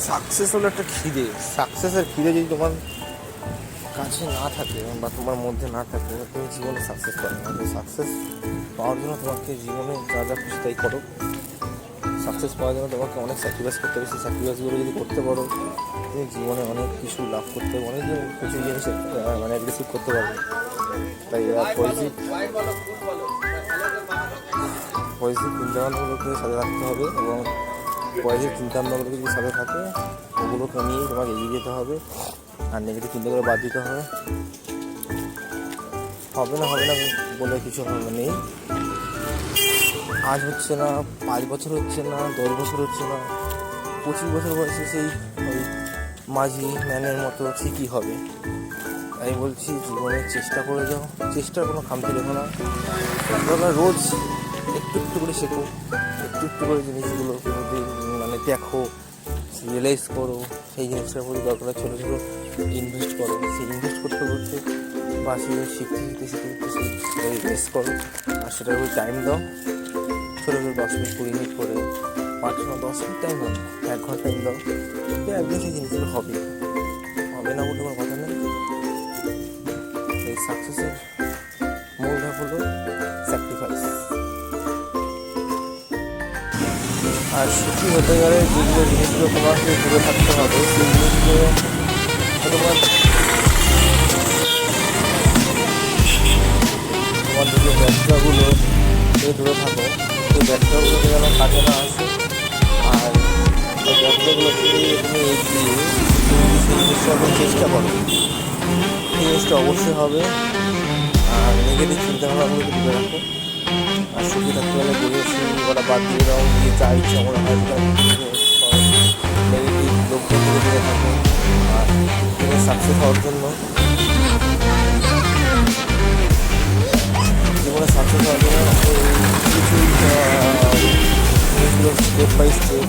Success হলো একটা খিদে। সাকসেসের খিদে যদি তোমার কাছে না থাকে বা তোমার মধ্যে না থাকে, তুমি জীবনে সাকসেস পাবে না। সাকসেস পাওয়ার জন্য তোমাকে জীবনে যা যা খুশি তাই করো। সাকসেস পাওয়ার জন্য তোমাকে অনেক স্যাক্রিফাইস করতে হবে। সেই স্যাক্রিফাইসগুলো যদি করতে পারো, তুমি জীবনে অনেক কিছু লাভ করতে পারবে, অনেক কিছু জিনিস মানে রিসিভ করতে পারবে। তাই পজিটিভ চিন্তাভাবনাগুলোকে সাথে রাখতে হবে এবং পজিটিভ চিন্তাভাবনাগুলোকে যদি সাথে থাকে, ওগুলোকে নিয়েই তোমাকে এগিয়ে যেতে হবে। আর নেগেটিভ চিন্তাগুলো বাদ দিতে হবে। হবে না বলে কিছু হবে নেই। আজ হচ্ছে না, 5 বছর হচ্ছে না, 10 বছর হচ্ছে না, 25 বছর বয়সে সেই ওই মাঝি ম্যানের মতো ঠিকই হবে। তাই বলছি, জীবনে চেষ্টা করে যাও, চেষ্টার কোনো খামতি রেখো না। তোমরা রোজ একটু একটু করে শেখো, একটু একটু করে জিনিসগুলো মানে দেখো, রিয়েলাইজ করো। সেই জিনিসটার প্রতি দরকার ছোটো ছোটো ইনভেস্ট করো। সেই ইনভেস্ট করতে করতে বা সেই শিখতে সেই ইনভেস্ট করো। আর সেটার উপর টাইম দাও। ছোটো ছোটো 10 মিনিট 20 মিনিট করে 5-10 মিনিট টাইম দাও, 1 ঘন্টা টাইম দাও। একদিন সেই জিনিসগুলো হবে না বলে কোনো কথা নেই। এই সাকসেসের মূল ধাপ হলো স্যাক্রিফাইস। আর সুখী হতে গেলে যেগুলো জিনিসগুলো তোমাকে দূরে থাকতে হবে, সেই জিনিসগুলো তোমার যে ব্যবসাগুলো দূরে থাকো, সেই ব্যবসাগুলোকে যেন কাজে না আসে। আর ওই ব্যবসাগুলো থেকে তুমি এগিয়ে সেই জিনিসটা চেষ্টা করো, সেই জিনিসটা অবশ্যই হবে। আর নেগেটিভ চিন্তাভাবনাগুলোকে দূরে রাখো। আর সুখী থাকতে হলে ওরা বাদ দিয়ে দাও, যে যা ইচ্ছা করে নেগেটিভ লোকগুলো দূরে থাকো। আর তুমি সাকসেস হওয়ার জন্য, জীবনে সাকসেস হওয়ার জন্য কিছু জিনিসগুলো স্টেপ বাই স্টেপ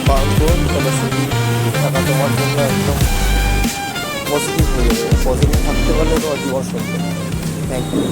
পালন করো। তাহলে সুখী থাকা তোমার জন্য একদম পজিটিভ হয়ে যাবে। পজিটিভ থাকতে পারলে তোমার জীবন সুন্দর। Thank you.